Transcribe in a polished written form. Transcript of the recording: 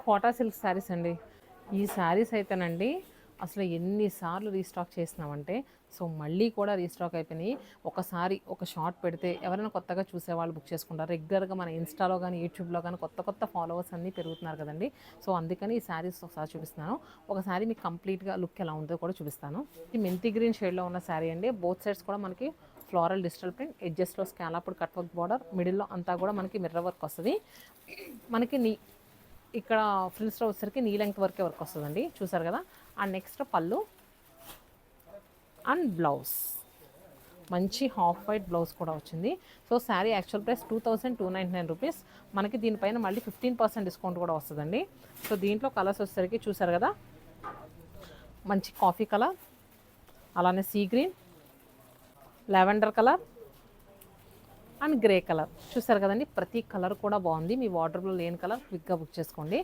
Quota silk saris అండి. ఈ శారీస్ అయితేనండి అసలు ఎన్నిసార్లు రీస్టాక్ చేసినామంటే సో మళ్ళీ కూడా రీస్టాక్ అయిపోయినాయి. ఒకసారి ఒక షార్ట్ పెడితే ఎవరైనా కొత్తగా చూసేవాళ్ళు బుక్ చేసుకుంటారు. రెగ్యులర్గా మన ఇన్స్టాలో కానీ యూట్యూబ్లో కానీ కొత్త కొత్త ఫాలోవర్స్ అన్నీ పెరుగుతున్నారు కదండి. సో అందుకని ఈ శారీస్ ఒకసారి చూపిస్తున్నాను. ఒకసారి మీకు కంప్లీట్గా లుక్ ఎలా ఉంటుందో కూడా చూపిస్తాను. ఈ మెంతి గ్రీన్ షేడ్లో ఉన్న శారీ అండి. బోత్ సైడ్స్ కూడా మనకి ఫ్లోరల్ డిజిటల్ ప్రింట్, ఎడ్జెస్ట్లో స్కాలప్డ్ కట్ వర్క్ బార్డర్, మిడిల్లో అంతా కూడా మనకి మిర్రర్ వర్క్ వస్తుంది. మనకి ఇక్కడ ఫ్రిల్స్లో వచ్చేసరికి నీ లెంగ్త్ వర్కే వర్క్ వస్తుందండి, చూసారు కదా. అండ్ నెక్స్ట్ పళ్ళు అండ్ బ్లౌజ్, మంచి హాఫ్ వైట్ బ్లౌజ్ కూడా వచ్చింది. So sari actual price 2299 rupees. మనకి దీనిపైన మళ్ళీ 15% డిస్కౌంట్ కూడా వస్తుందండి. సో దీంట్లో కలర్స్ వచ్చేసరికి చూసారు కదా, మంచి కాఫీ కలర్, అలానే sea green, lavender colour and grey colour, చూసారు కదండి. ప్రతి కలర్ కూడా బాగుంది. మీ వార్డ్రోబ్లో లేని కలర్ క్విక్గా బుక్ చేసుకోండి.